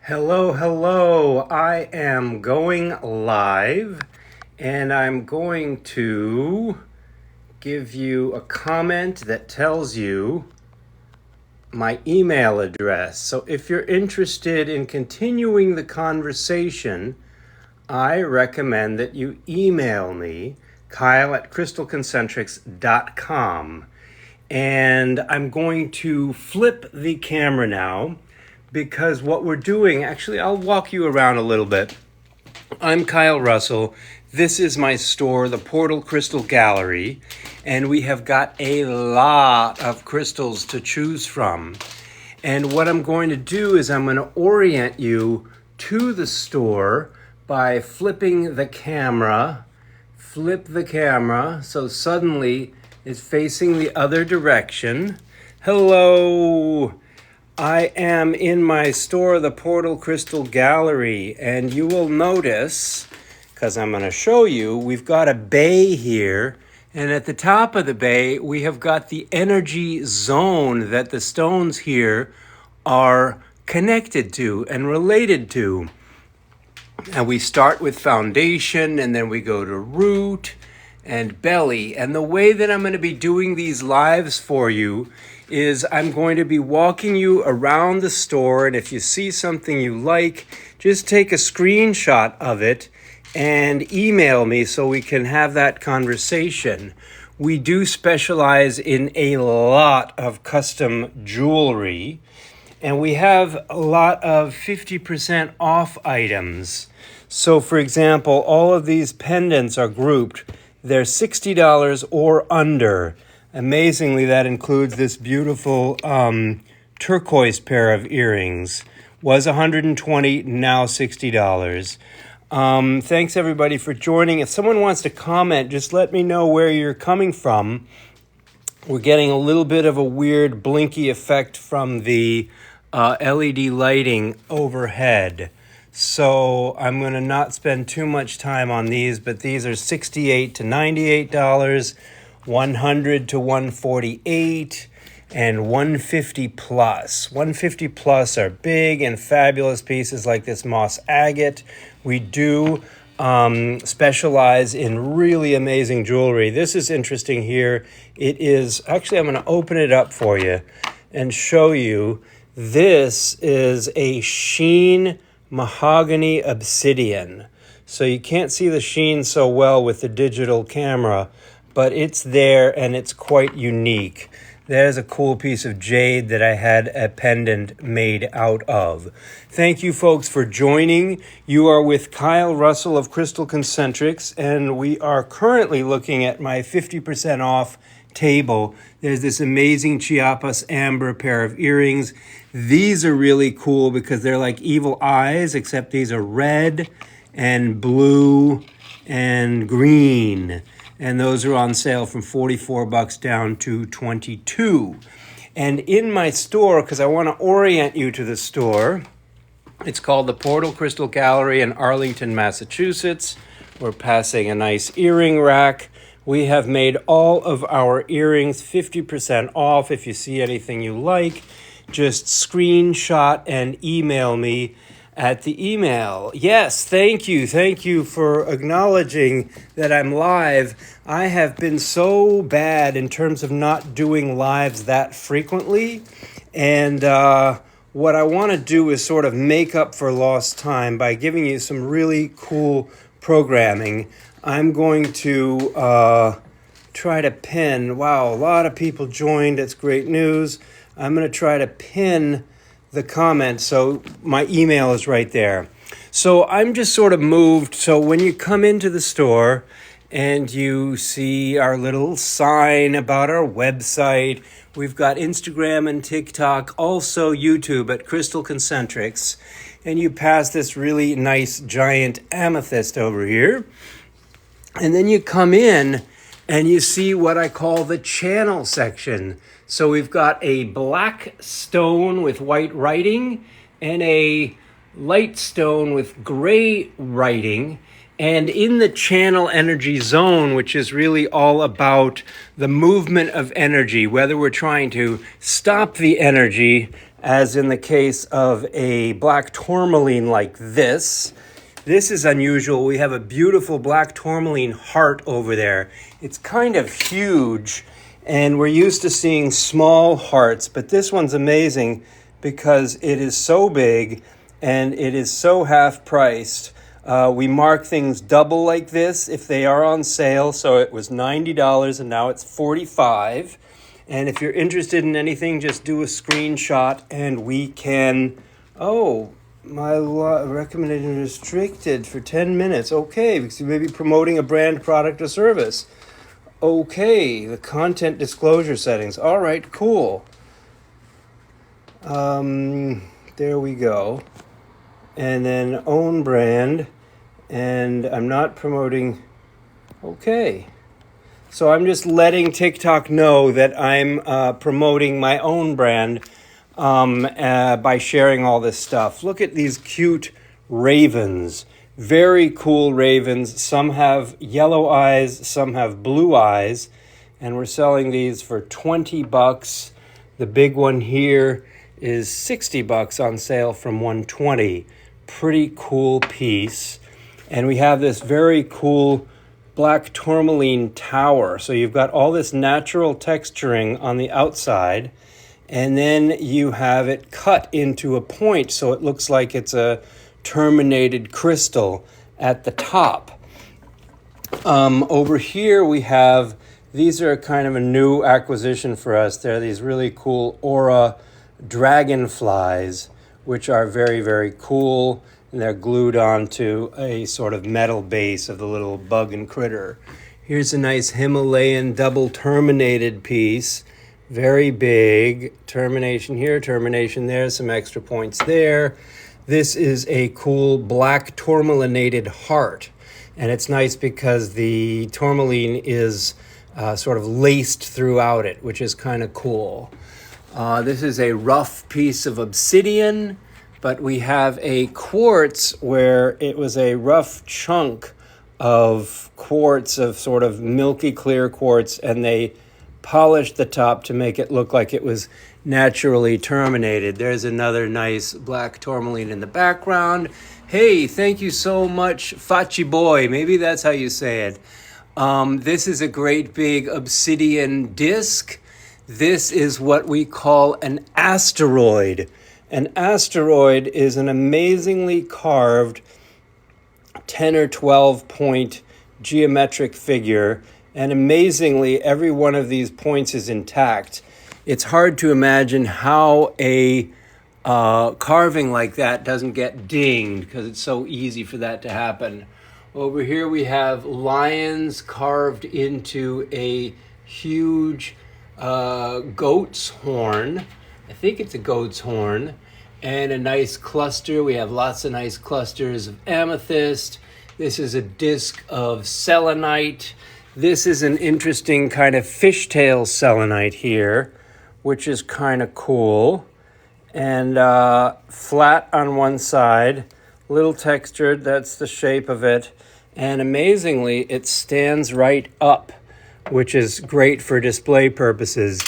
Hello, hello. I am going live and I'm going to give you a comment that tells you my email address. So if you're interested in continuing the conversation, I recommend that you email me, Kyle at CrystalConcentrics.com. And I'm going to flip the camera now because what we're doing, actually, I'll walk you around a little bit. I'm Kyle Russell. This is my store, the Portal Crystal Gallery, and we have got a lot of crystals to choose from. And what I'm going to do is I'm going to orient you to the store by flipping the camera. Flip the camera so suddenly it's facing the other direction. Hello! I am in my store, the Portal Crystal Gallery, and you will notice, because I'm going to show you, we've got a bay here, and at the top of the bay, we have got the energy zone that the stones here are connected to and related to. And we start with foundation, and then we go to root and belly. And the way that I'm going to be doing these lives for you is I'm going to be walking you around the store, and if you see something you like, just take a screenshot of it and email me so we can have that conversation. We do specialize in a lot of custom jewelry, and we have a lot of 50% off items. So for example, all of these pendants are grouped. They're $60 or under. Amazingly, that includes this beautiful turquoise pair of earrings. Was $120, now $60. Thanks everybody for joining. If someone wants to comment, just let me know where you're coming from. We're getting a little bit of a weird blinky effect from the LED lighting overhead. So I'm going to not spend too much time on these, but these are $68 to $98, $100 to $148, and $150 plus. $150 plus are big and fabulous pieces like this moss agate. We do specialize in really amazing jewelry. This is interesting here. It is, actually I'm going to open it up for you and show you. This is a sheen mahogany obsidian. So you can't see the sheen so well with the digital camera, but it's there and it's quite unique. There's a cool piece of jade that I had a pendant made out of. Thank you folks for joining. You are with Kyle Russell of CrystalConcentrics, and we are currently looking at my 50% off table. There's this amazing Chiapas amber pair of earrings. These are really cool because they're like evil eyes, except these are red and blue and green. And those are on sale from $44 down to $22. And in my store, because I want to orient you to the store, it's called the Portal Crystal Gallery in Arlington, Massachusetts. We're passing a nice earring rack. We have made all of our earrings 50% off. If you see anything you like, just screenshot and email me at the email. Yes, thank you. Thank you for acknowledging that I'm live. I have been so bad in terms of not doing lives that frequently. And what I want to do is sort of make up for lost time by giving you some really cool programming. I'm going to try to pin. Wow, a lot of people joined. That's great news. I'm going to try to pin the comment, so my email is right there. So I'm just sort of moved. So when you come into the store and you see our little sign about our website, we've got Instagram and TikTok, also YouTube at CrystalConcentrics, and you pass this really nice giant amethyst over here, and then you come in and you see what I call the channel section. So we've got a black stone with white writing and a light stone with gray writing. And in the channel energy zone, which is really all about the movement of energy, whether we're trying to stop the energy, as in the case of a black tourmaline like this. This is unusual. We have a beautiful black tourmaline heart over there. It's kind of huge, and we're used to seeing small hearts, but this one's amazing because it is so big and it is so half priced. We mark things double like this if they are on sale. So it was $90 and now it's $45. And if you're interested in anything, just do a screenshot and we can... Oh, my recommended and restricted for 10 minutes. Okay, because you may be promoting a brand, product, or service. Okay, the content disclosure settings. All right, cool. There we go. And then own brand. And I'm not promoting... Okay. So I'm just letting TikTok know that I'm promoting my own brand by sharing all this stuff. Look at these cute ravens. Very cool ravens. Some have yellow eyes, some have blue eyes. And we're selling these for $20. The big one here is $60 on sale from $120. Pretty cool piece. And we have this very cool black tourmaline tower. So you've got all this natural texturing on the outside, and then you have it cut into a point so it looks like it's a terminated crystal at the top. Over here we have, these are kind of a new acquisition for us. They're these really cool aura dragonflies, which are very, very cool. And they're glued onto a sort of metal base of the little bug and critter. Here's a nice Himalayan double terminated piece. Very big. Termination here, termination there, some extra points there. This is a cool black tourmalinated heart. And it's nice because the tourmaline is sort of laced throughout it, which is kind of cool. This is a rough piece of obsidian. But we have a quartz where it was a rough chunk of quartz, of sort of milky clear quartz, and they polished the top to make it look like it was naturally terminated. There's another nice black tourmaline in the background. Hey, thank you so much, Fachi Boy. Maybe that's how you say it. This is a great big obsidian disc. This is what we call an asteroid. An asteroid is an amazingly carved 10 or 12 point geometric figure, and amazingly every one of these points is intact. It's hard to imagine how a carving like that doesn't get dinged, because it's so easy for that to happen. Over here we have lions carved into a huge goat's horn. I think it's a goat's horn, and a nice cluster. We have lots of nice clusters of amethyst. This is a disc of selenite. This is an interesting kind of fishtail selenite here, which is kind of cool. And flat on one side, little textured, that's the shape of it. And amazingly, it stands right up, which is great for display purposes.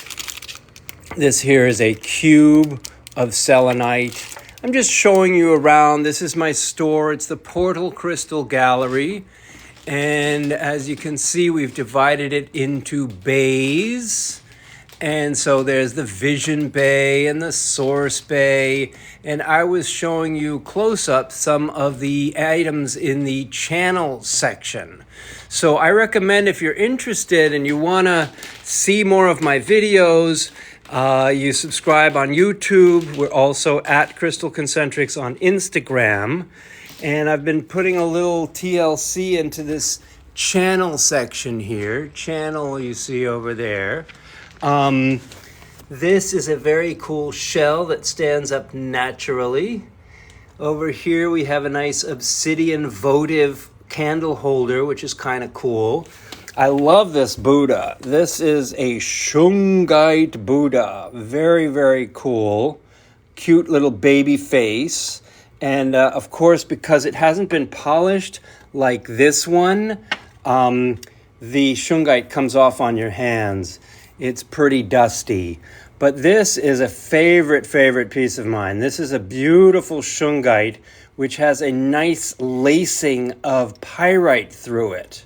This here is a cube of selenite. I'm just showing you around. This is my store. It's the Portal Crystal Gallery. And as you can see, we've divided it into bays. And so there's the Vision Bay and the Source Bay. And I was showing you close up some of the items in the channel section. So I recommend, if you're interested and you want to see more of my videos, you subscribe on YouTube. We're also at CrystalConcentrics on Instagram. And I've been putting a little TLC into this channel section here. Channel you see over there. This is a very cool shell that stands up naturally. Over here we have a nice obsidian votive candle holder, which is kind of cool. I love this Buddha. This is a Shungite Buddha. Very, very cool. Cute little baby face. And of course, because it hasn't been polished like this one, the Shungite comes off on your hands. It's pretty dusty. But this is a favorite piece of mine. This is a beautiful Shungite, which has a nice lacing of pyrite through it.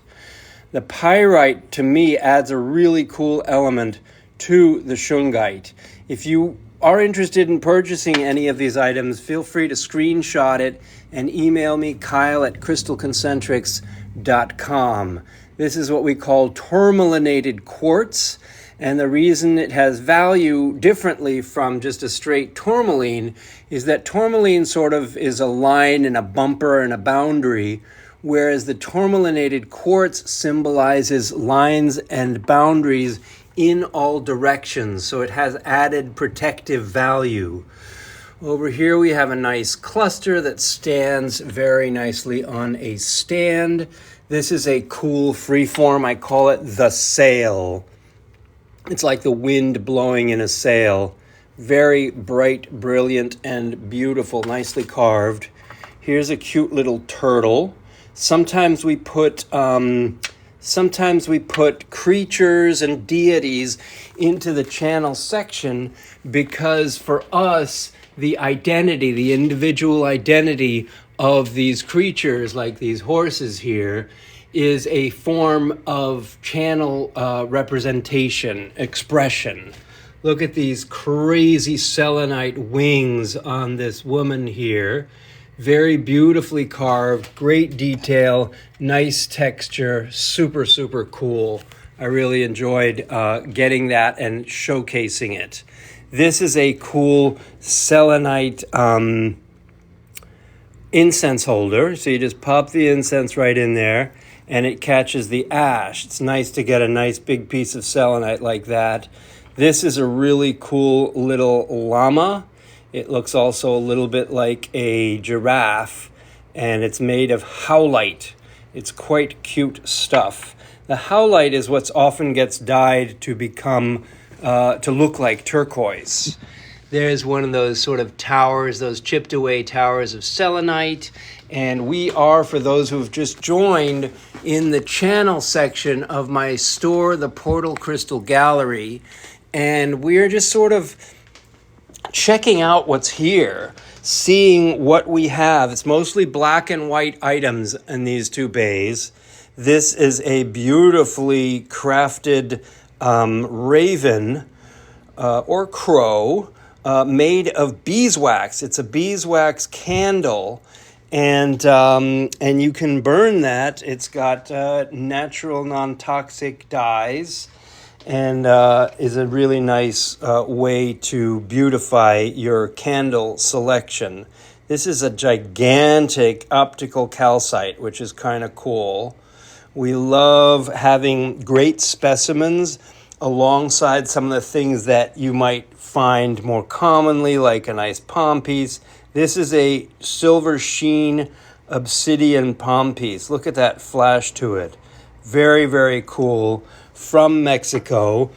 The pyrite, to me, adds a really cool element to the Shungite. If you are interested in purchasing any of these items, feel free to screenshot it and email me, Kyle at CrystalConcentrics.com. This is what we call tourmalinated quartz, and the reason it has value differently from just a straight tourmaline is that tourmaline sort of is a line and a bumper and a boundary, whereas the tourmalinated quartz symbolizes lines and boundaries in all directions, so it has added protective value. Over here we have a nice cluster that stands very nicely on a stand. This is a cool freeform. I call it the sail. It's like the wind blowing in a sail. Very bright, brilliant, and beautiful, nicely carved. Here's a cute little turtle. Sometimes we put creatures and deities into the channel section because for us, the identity, the individual identity of these creatures, like these horses here, is a form of channel representation, expression. Look at these crazy selenite wings on this woman here. Very beautifully carved, great detail, nice texture, super cool. I really enjoyed getting that and showcasing it. This is a cool selenite incense holder. So you just pop the incense right in there and it catches the ash. It's nice to get a nice big piece of selenite like that. This is a really cool little llama. It looks also a little bit like a giraffe, and it's made of howlite. It's quite cute stuff. The howlite is what often gets dyed to become, to look like turquoise. There's one of those sort of towers, those chipped away towers of selenite. And we are, for those who have just joined, in the channel section of my store, the Portal Crystal Gallery. And we're just sort of checking out what's here, seeing what we have. It's mostly black and white items in these two bays. This is a beautifully crafted raven or crow made of beeswax. It's a beeswax candle, and you can burn that. It's got natural non-toxic dyes, and is a really nice way to beautify your candle selection. This is a gigantic optical calcite, which is kind of cool. We love having great specimens alongside some of the things that you might find more commonly, like a nice palm piece. This is a silver sheen obsidian palm piece. Look at that flash to it. Very cool. From Mexico.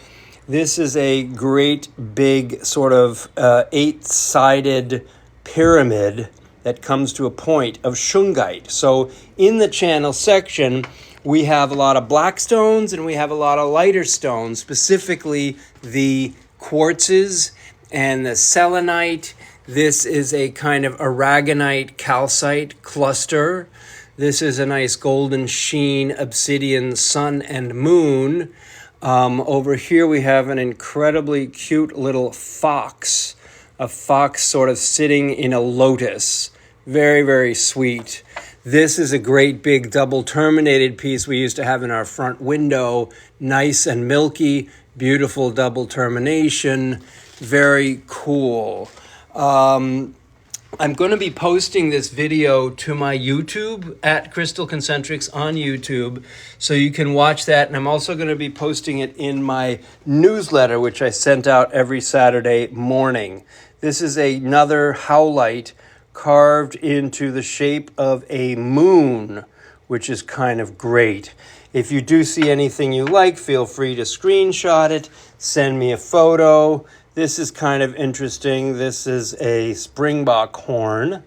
This is a great big sort of 8-sided pyramid that comes to a point of Shungite. So in the channel section, we have a lot of black stones and we have a lot of lighter stones, specifically the quartzes and the selenite. This is a kind of aragonite calcite cluster. This is a nice golden sheen obsidian sun and moon. Over here we have an incredibly cute little fox. A fox sort of sitting in a lotus. Very sweet. This is a great big double terminated piece we used to have in our front window. Nice and milky, beautiful double termination. Very cool. I'm going to be posting this video to my YouTube at CrystalConcentrics on YouTube, so you can watch that. And I'm also going to be posting it in my newsletter, which I sent out every Saturday morning. This is another howlite carved into the shape of a moon, which is kind of great. If you do see anything you like, feel free to screenshot it, send me a photo. This is kind of interesting. This is a springbok horn.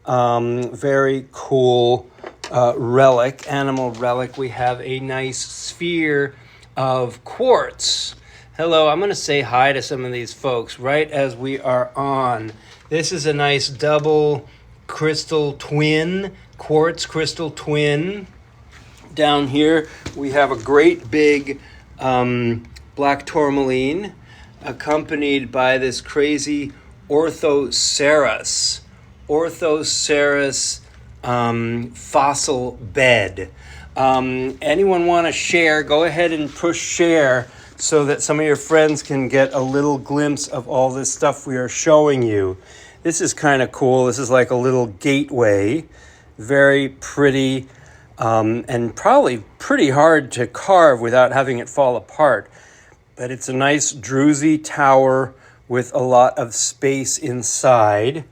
Very cool relic, animal relic. We have a nice sphere of quartz. Hello, I'm going to say hi to some of these folks right as we are on. This is a nice double crystal twin, quartz crystal twin. Down here we have a great big black tourmaline accompanied by this crazy Orthoceras fossil bed. Anyone want to share? Go ahead and push share so that some of your friends can get a little glimpse of all this stuff we are showing you. This is kind of cool. This is like a little gateway. Very pretty, and probably pretty hard to carve without having it fall apart. But it's a nice druzy tower with a lot of space inside.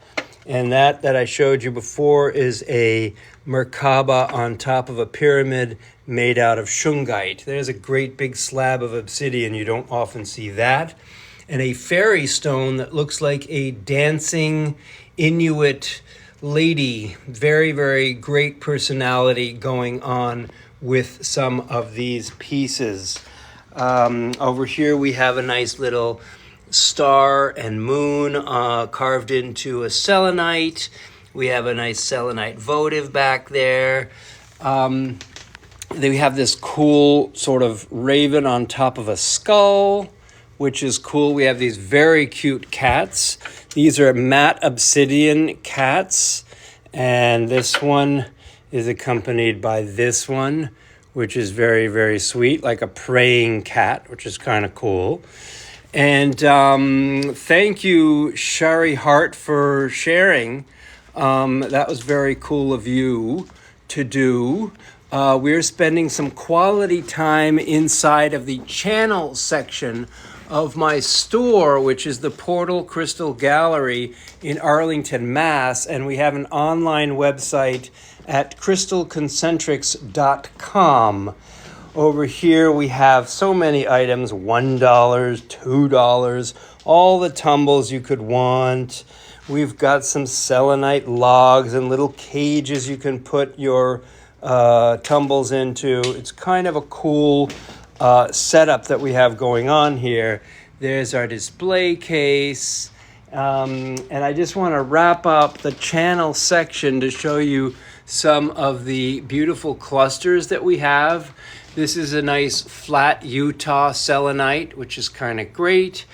And that I showed you before is a Merkaba on top of a pyramid made out of Shungite. There's a great big slab of obsidian. You don't often see that. And a fairy stone that looks like a dancing Inuit lady. Very, very great personality going on with some of these pieces. Over here we have a nice little star and moon carved into a selenite. We have a nice selenite votive back there. Then we have this cool sort of raven on top of a skull, which is cool. We have these very cute cats. These are matte obsidian cats, and this one is accompanied by this one, which is very, very sweet, like a praying cat, which is kind of cool. And thank you, Shari Hart, for sharing. That was very cool of you to do. We're spending some quality time inside of the channel section of my store, which is the Portal Crystal Gallery in Arlington, Mass. And we have an online website at CrystalConcentrics.com. Over here we have so many items, $1, $2, all the tumbles you could want. We've got some selenite logs and little cages you can put your tumbles into. It's kind of a cool setup that we have going on here. There's our display case. And I just want to wrap up the channel section to show you some of the beautiful clusters that we have. This is a nice flat Utah selenite, which is kind of great.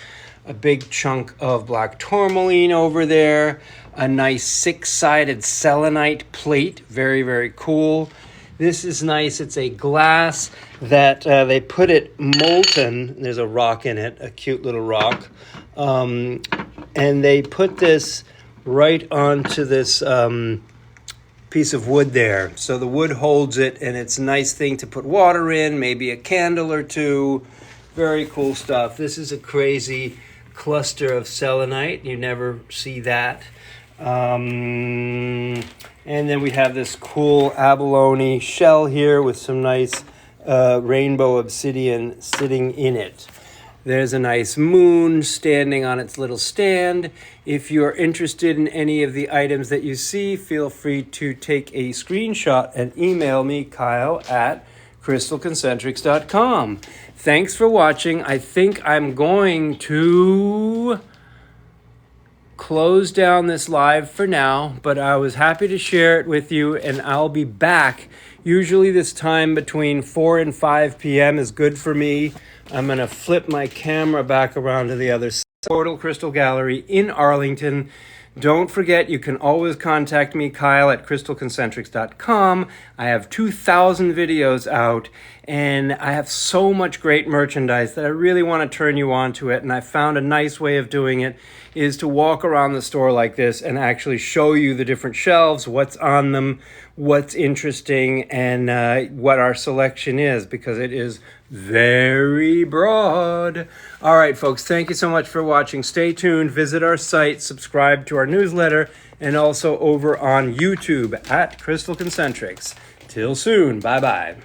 A big chunk of black tourmaline over there. A nice six-sided selenite plate. Very, very cool. This is nice. It's a glass that they put it molten. There's a rock in it, a cute little rock. And they put this right onto this piece of wood there. So the wood holds it, and it's a nice thing to put water in, maybe a candle or two. Very cool stuff. This is a crazy cluster of selenite. You never see that. And then we have this cool abalone shell here with some nice rainbow obsidian sitting in it. There's a nice moon standing on its little stand. If you're interested in any of the items that you see, feel free to take a screenshot and email me, Kyle, at CrystalConcentrics.com. Thanks for watching. I think I'm going to close down this live for now, but I was happy to share it with you, and I'll be back. Usually this time between 4 and 5 p.m. is good for me. I'm going to flip my camera back around to the other side. Portal Crystal Gallery in Arlington. Don't forget, you can always contact me, Kyle, at CrystalConcentrics.com. I have 2,000 videos out, and I have so much great merchandise that I really want to turn you on to it. And I found a nice way of doing it is to walk around the store like this and actually show you the different shelves, what's on them, what's interesting, and what our selection is, because it is very broad. All right, folks, thank you so much for watching. Stay tuned, visit our site, subscribe to our newsletter, and also over on YouTube at Crystal Concentrics. Till soon, bye-bye.